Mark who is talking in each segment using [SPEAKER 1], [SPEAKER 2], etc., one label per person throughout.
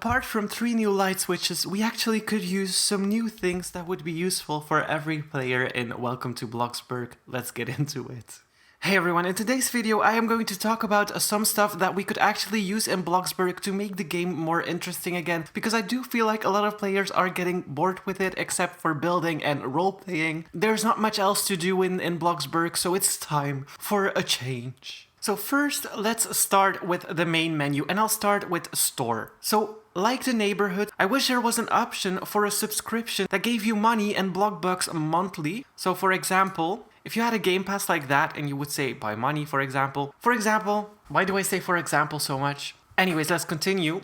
[SPEAKER 1] apart from 3 new light switches, we actually could use some new things that would be useful for every player in Welcome to Bloxburg. Let's get into it. Hey everyone, in today's video I am going to talk about some stuff that we could actually use in Bloxburg to make the game more interesting again, because I do feel like a lot of players are getting bored with it except for building and role-playing. There's not much else to do in Bloxburg, so it's time for a change. So first, let's start with the main menu, and I'll start with Store. So, like the neighborhood, I wish there was an option for a subscription that gave you money and Bloxbucks monthly. So for example, if you had a Game Pass like that and you would say buy money, for example, why do I say for example so much? Anyways, let's continue.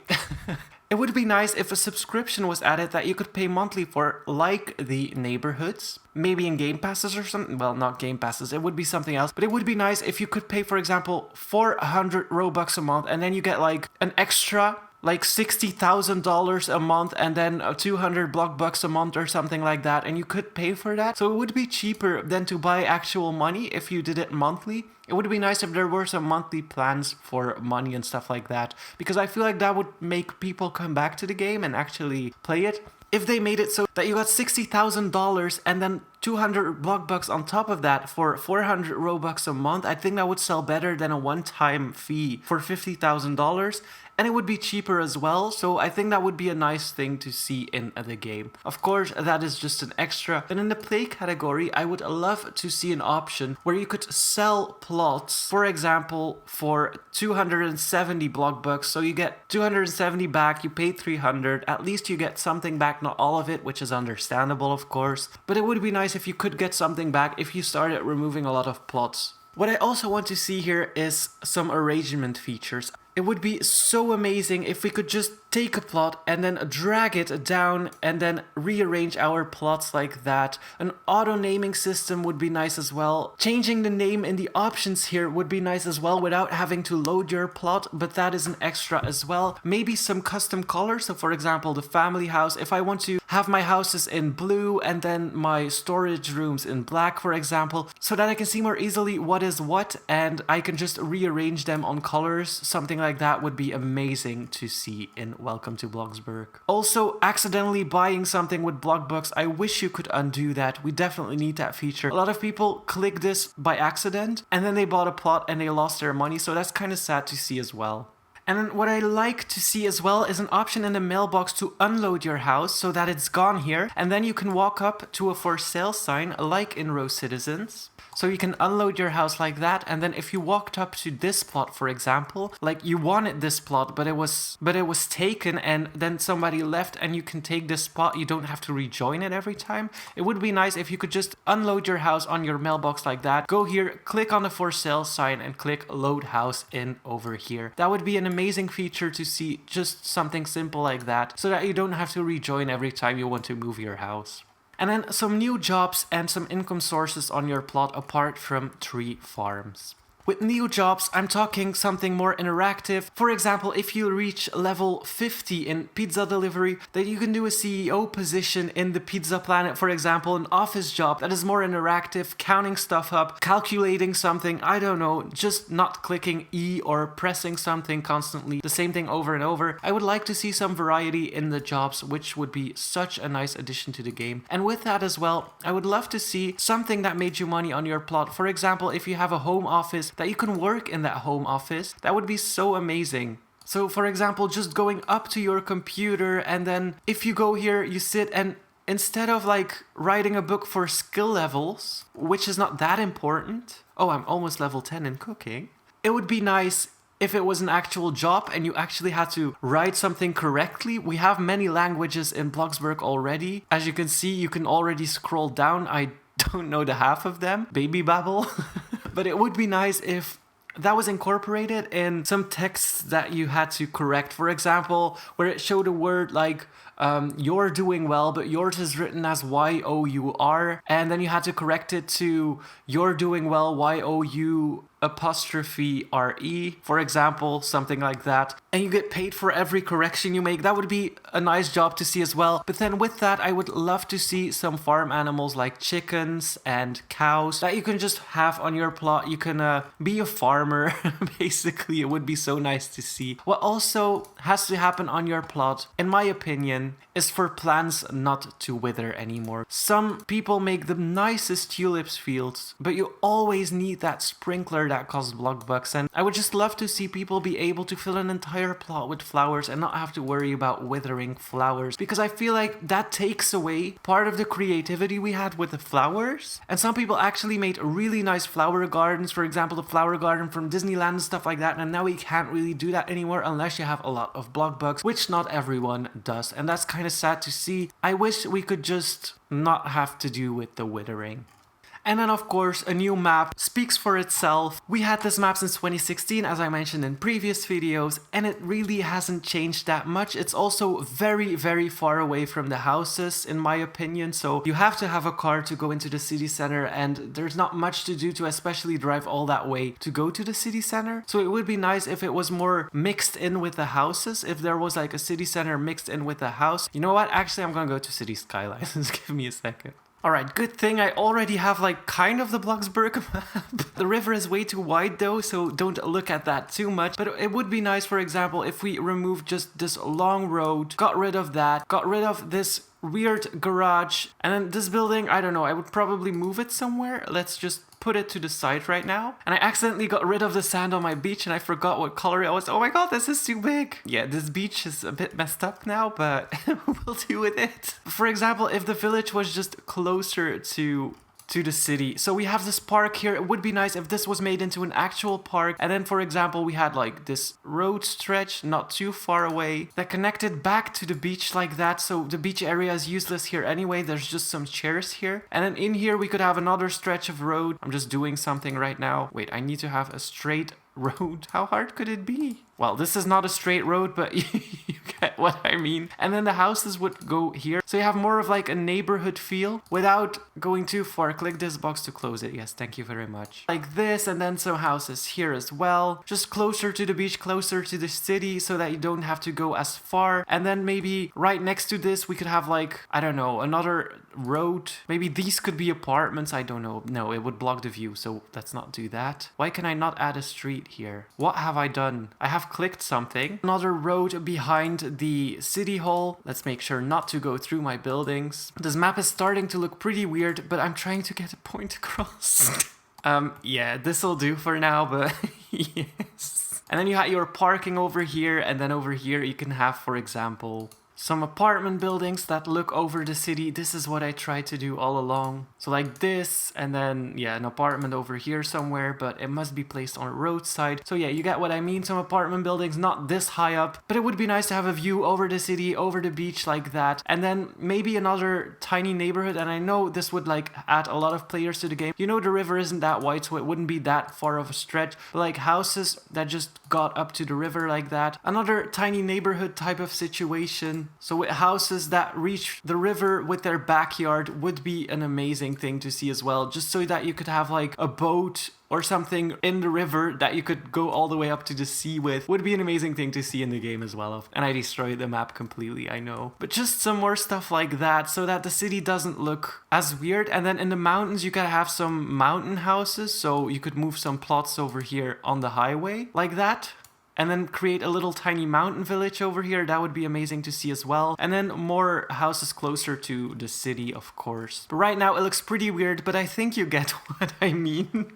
[SPEAKER 1] It would be nice if a subscription was added that you could pay monthly for, like the neighborhoods. Maybe in Game Passes or something. Well, not Game Passes, it would be something else. But it would be nice if you could pay, for example, 400 Robux a month, and then you get like an extra like $60,000 a month and then 200 Bloxbucks a month or something like that, and you could pay for that. So it would be cheaper than to buy actual money if you did it monthly. It would be nice if there were some monthly plans for money and stuff like that, because I feel like that would make people come back to the game and actually play it. If they made it so that you got $60,000 and then 200 Bloxbucks on top of that for 400 Robux a month, I think that would sell better than a one-time fee for $50,000. And it would be cheaper as well, so I think that would be a nice thing to see in the game. Of course, that is just an extra. And in the play category, I would love to see an option where you could sell plots, for example, for 270 Bloxbucks. So you get 270 back, you pay 300, at least you get something back, not all of it, which is understandable, of course. But it would be nice if you could get something back if you started removing a lot of plots. What I also want to see here is some arrangement features. It would be so amazing if we could just take a plot and then drag it down and then rearrange our plots like that. An auto naming system would be nice as well. Changing the name in the options here would be nice as well without having to load your plot, but that is an extra as well. Maybe some custom colors. So for example, the family house, if I want to have my houses in blue and then my storage rooms in black, for example, so that I can see more easily what is what and I can just rearrange them on colors. Something like that would be amazing to see in Welcome to Bloxburg. Also, accidentally buying something with Bloxbucks, I wish you could undo that. We definitely need that feature. A lot of people click this by accident and then they bought a plot and they lost their money, so that's kind of sad to see as well. And then what I like to see as well is an option in the mailbox to unload your house so that it's gone here, and then you can walk up to a for sale sign like in Row Citizens. So you can unload your house like that, and then if you walked up to this plot, for example, like you wanted this plot, but it was taken and then somebody left, and you can take this spot, you don't have to rejoin it every time. It would be nice if you could just unload your house on your mailbox like that. Go here, click on the for sale sign and click load house in over here. That would be an amazing feature to see, just something simple like that, so that you don't have to rejoin every time you want to move your house. And then some new jobs and some income sources on your plot apart from tree farms. With new jobs, I'm talking something more interactive. For example, if you reach level 50 in pizza delivery, then you can do a CEO position in the Pizza Planet, for example, an office job that is more interactive, counting stuff up, calculating something, I don't know, just not clicking E or pressing something constantly, the same thing over and over. I would like to see some variety in the jobs, which would be such a nice addition to the game. And with that as well, I would love to see something that made you money on your plot. For example, if you have a home office, that you can work in that home office, that would be so amazing. So for example, just going up to your computer, and then if you go here, you sit, and instead of like writing a book for skill levels, which is not that important, oh, I'm almost level 10 in cooking, it would be nice if it was an actual job and you actually had to write something correctly. We have many languages in Bloxburg already. As you can see, you can already scroll down. I don't know the half of them, baby babble. But it would be nice if that was incorporated in some texts that you had to correct. For example, where it showed a word like you're doing well, but yours is written as Y-O-U-R, and then you had to correct it to you're doing well, Y-O-U apostrophe RE, for example, something like that. And you get paid for every correction you make. That would be a nice job to see as well. But then with that, I would love to see some farm animals like chickens and cows that you can just have on your plot. You can be a farmer, basically. It would be so nice to see. What also has to happen on your plot, in my opinion, is for plants not to wither anymore. Some people make the nicest tulips fields, but you always need that sprinkler that costs block bucks, and I would just love to see people be able to fill an entire plot with flowers and not have to worry about withering flowers, because I feel like that takes away part of the creativity we had with the flowers. And some people actually made really nice flower gardens, for example the flower garden from Disneyland and stuff like that, and now we can't really do that anymore unless you have a lot of block bugs, which not everyone does, and that's kind of sad to see. I wish we could just not have to do with the withering. And then of course a new map speaks for itself. We had this map since 2016, as I mentioned in previous videos, and it really hasn't changed that much. It's also very, very far away from the houses in my opinion, so you have to have a car to go into the city center, and there's not much to do to especially drive all that way to go to the city center. So it would be nice if it was more mixed in with the houses, if there was like a city center mixed in with the house. You know what, actually I'm gonna go to City Skylines. Just give me a second. Alright, good thing I already have like kind of the Bloxburg map. The river is way too wide though, so don't look at that too much. But it would be nice, for example, if we removed just this long road, got rid of that, got rid of this weird garage, and then this building, I don't know, I would probably move it somewhere. Let's just put it to the side right now. And I accidentally got rid of the sand on my beach and I forgot what color it was. Oh my god, this is too big. Yeah, this beach is a bit messed up now, but we'll deal with it. For example, if the village was just closer to the city. So we have this park here. It would be nice if this was made into an actual park. And then, for example, we had like this road stretch not too far away that connected back to the beach like that. So the beach area is useless here anyway. There's just some chairs here. And then in here, we could have another stretch of road. I'm just doing something right now. Wait, I need to have a straight road. How hard could it be? Well, this is not a straight road, but you get what I mean. And then the houses would go here. So you have more of like a neighborhood feel without going too far. Click this box to close it. Yes, thank you very much. Like this, and then some houses here as well. Just closer to the beach, closer to the city, so that you don't have to go as far. And then maybe right next to this, we could have like, I don't know, another road. Maybe these could be apartments. I don't know. No, it would block the view, so let's not do that. Why can I not add a street here? What have I done? I have clicked something. Another road behind the city hall. Let's make sure not to go through my buildings. This map is starting to look pretty weird, but I'm trying to get a point across. Yeah, this'll do for now, but yes. And then you have your parking over here, and then over here you can have, for example, some apartment buildings that look over the city. This is what I tried to do all along. So like this, and then, yeah, an apartment over here somewhere, but it must be placed on a roadside. So yeah, you get what I mean. Some apartment buildings not this high up, but it would be nice to have a view over the city, over the beach like that. And then maybe another tiny neighborhood. And I know this would like add a lot of players to the game. You know, the river isn't that wide, so it wouldn't be that far of a stretch. But like houses that just got up to the river like that. Another tiny neighborhood type of situation. So with houses that reach the river with their backyard would be an amazing thing to see as well. Just so that you could have like a boat or something in the river that you could go all the way up to the sea with. Would be an amazing thing to see in the game as well. And I destroyed the map completely, I know. But just some more stuff like that so that the city doesn't look as weird. And then in the mountains, you could have some mountain houses. So you could move some plots over here on the highway like that. And then create a little tiny mountain village over here. That would be amazing to see as well. And then more houses closer to the city, of course. But right now it looks pretty weird, but I think you get what I mean.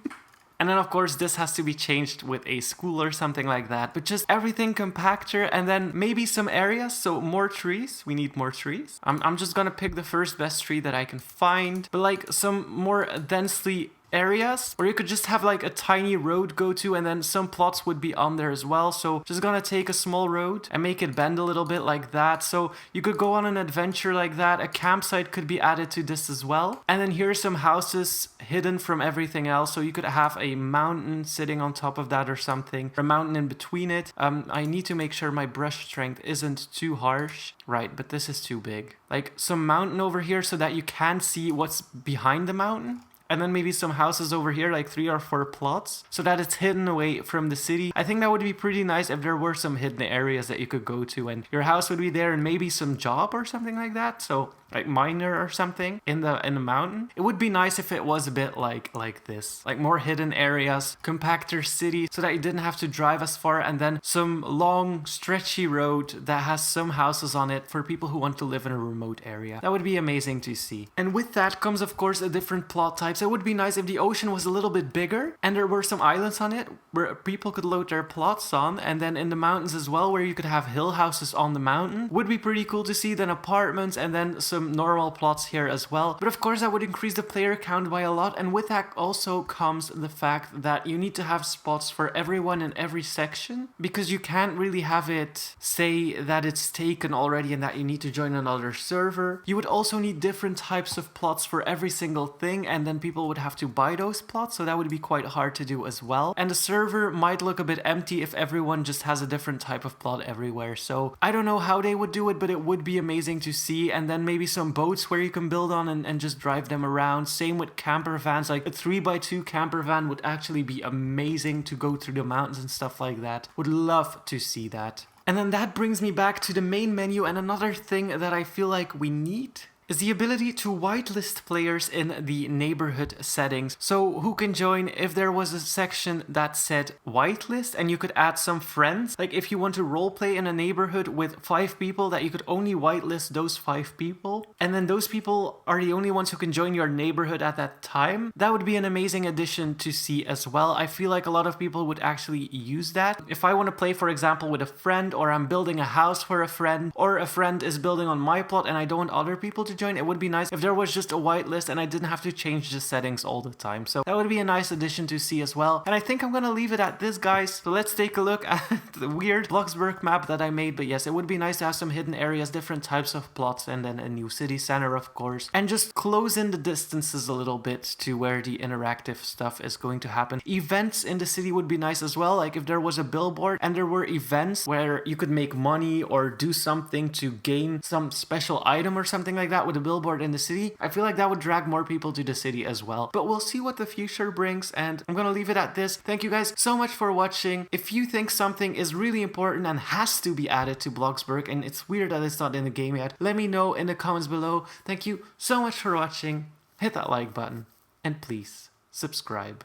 [SPEAKER 1] And then of course this has to be changed with a school or something like that. But just everything compactor, and then maybe some areas. So more trees. We need more trees. I'm just gonna pick the first best tree that I can find. But like some more densely areas, or you could just have like a tiny road go to, and then some plots would be on there as well. So just gonna take a small road and make it bend a little bit like that. So you could go on an adventure like that. A campsite could be added to this as well. And then here's some houses hidden from everything else. So you could have a mountain sitting on top of that or something, or a mountain in between it. I need to make sure my brush strength isn't too harsh. Right, but this is too big. Like some mountain over here so that you can see what's behind the mountain. and then maybe some houses over here, like 3 or 4 plots, so that it's hidden away from the city. I think that would be pretty nice if there were some hidden areas that you could go to and your house would be there, and maybe some job or something like that. So like miner or something in the mountain. It would be nice if it was a bit like this, like more hidden areas, compactor city, so that you didn't have to drive as far, and then some long stretchy road that has some houses on it for people who want to live in a remote area. That would be amazing to see. And with that comes of course a different plot types. It would be nice if the ocean was a little bit bigger and there were some islands on it where people could load their plots on, and then in the mountains as well, where you could have hill houses on the mountain. Would be pretty cool to see. Then apartments, and then some normal plots here as well. But of course that would increase the player count by a lot, and with that also comes the fact that you need to have spots for everyone in every section, because you can't really have it say that it's taken already and that you need to join another server. You would also need different types of plots for every single thing, and then people would have to buy those plots, so that would be quite hard to do as well. And the server might look a bit empty if everyone just has a different type of plot everywhere. So I don't know how they would do it, but it would be amazing to see. And then maybe some boats where you can build on and just drive them around. Same with camper vans, like a 3x2 camper van would actually be amazing to go through the mountains and stuff like that. Would love to see that. And then that brings me back to the main menu, and another thing that I feel like we need is the ability to whitelist players in the neighborhood settings. So who can join if there was a section that said whitelist, and you could add some friends. Like if you want to roleplay in a neighborhood with 5 people, that you could only whitelist those 5 people. And then those people are the only ones who can join your neighborhood at that time. That would be an amazing addition to see as well. I feel like a lot of people would actually use that. If I want to play, for example, with a friend, or I'm building a house for a friend, or a friend is building on my plot and I don't want other people to join, it would be nice if there was just a whitelist and I didn't have to change the settings all the time. So that would be a nice addition to see as well. And I think I'm gonna leave it at this, guys. So let's take a look at the weird Bloxburg map that I made. But yes, it would be nice to have some hidden areas, different types of plots, and then a new city center, of course, and just close in the distances a little bit to where the interactive stuff is going to happen. Events in the city would be nice as well. Like if there was a billboard and there were events where you could make money or do something to gain some special item or something like that with a billboard in the city, I feel like that would drag more people to the city as well. But we'll see what the future brings, and I'm gonna leave it at this. Thank you guys so much for watching. If you think something is really important and has to be added to Bloxburg, and it's weird that it's not in the game yet, let me know in the comments below. Thank you so much for watching. Hit that like button, and please subscribe.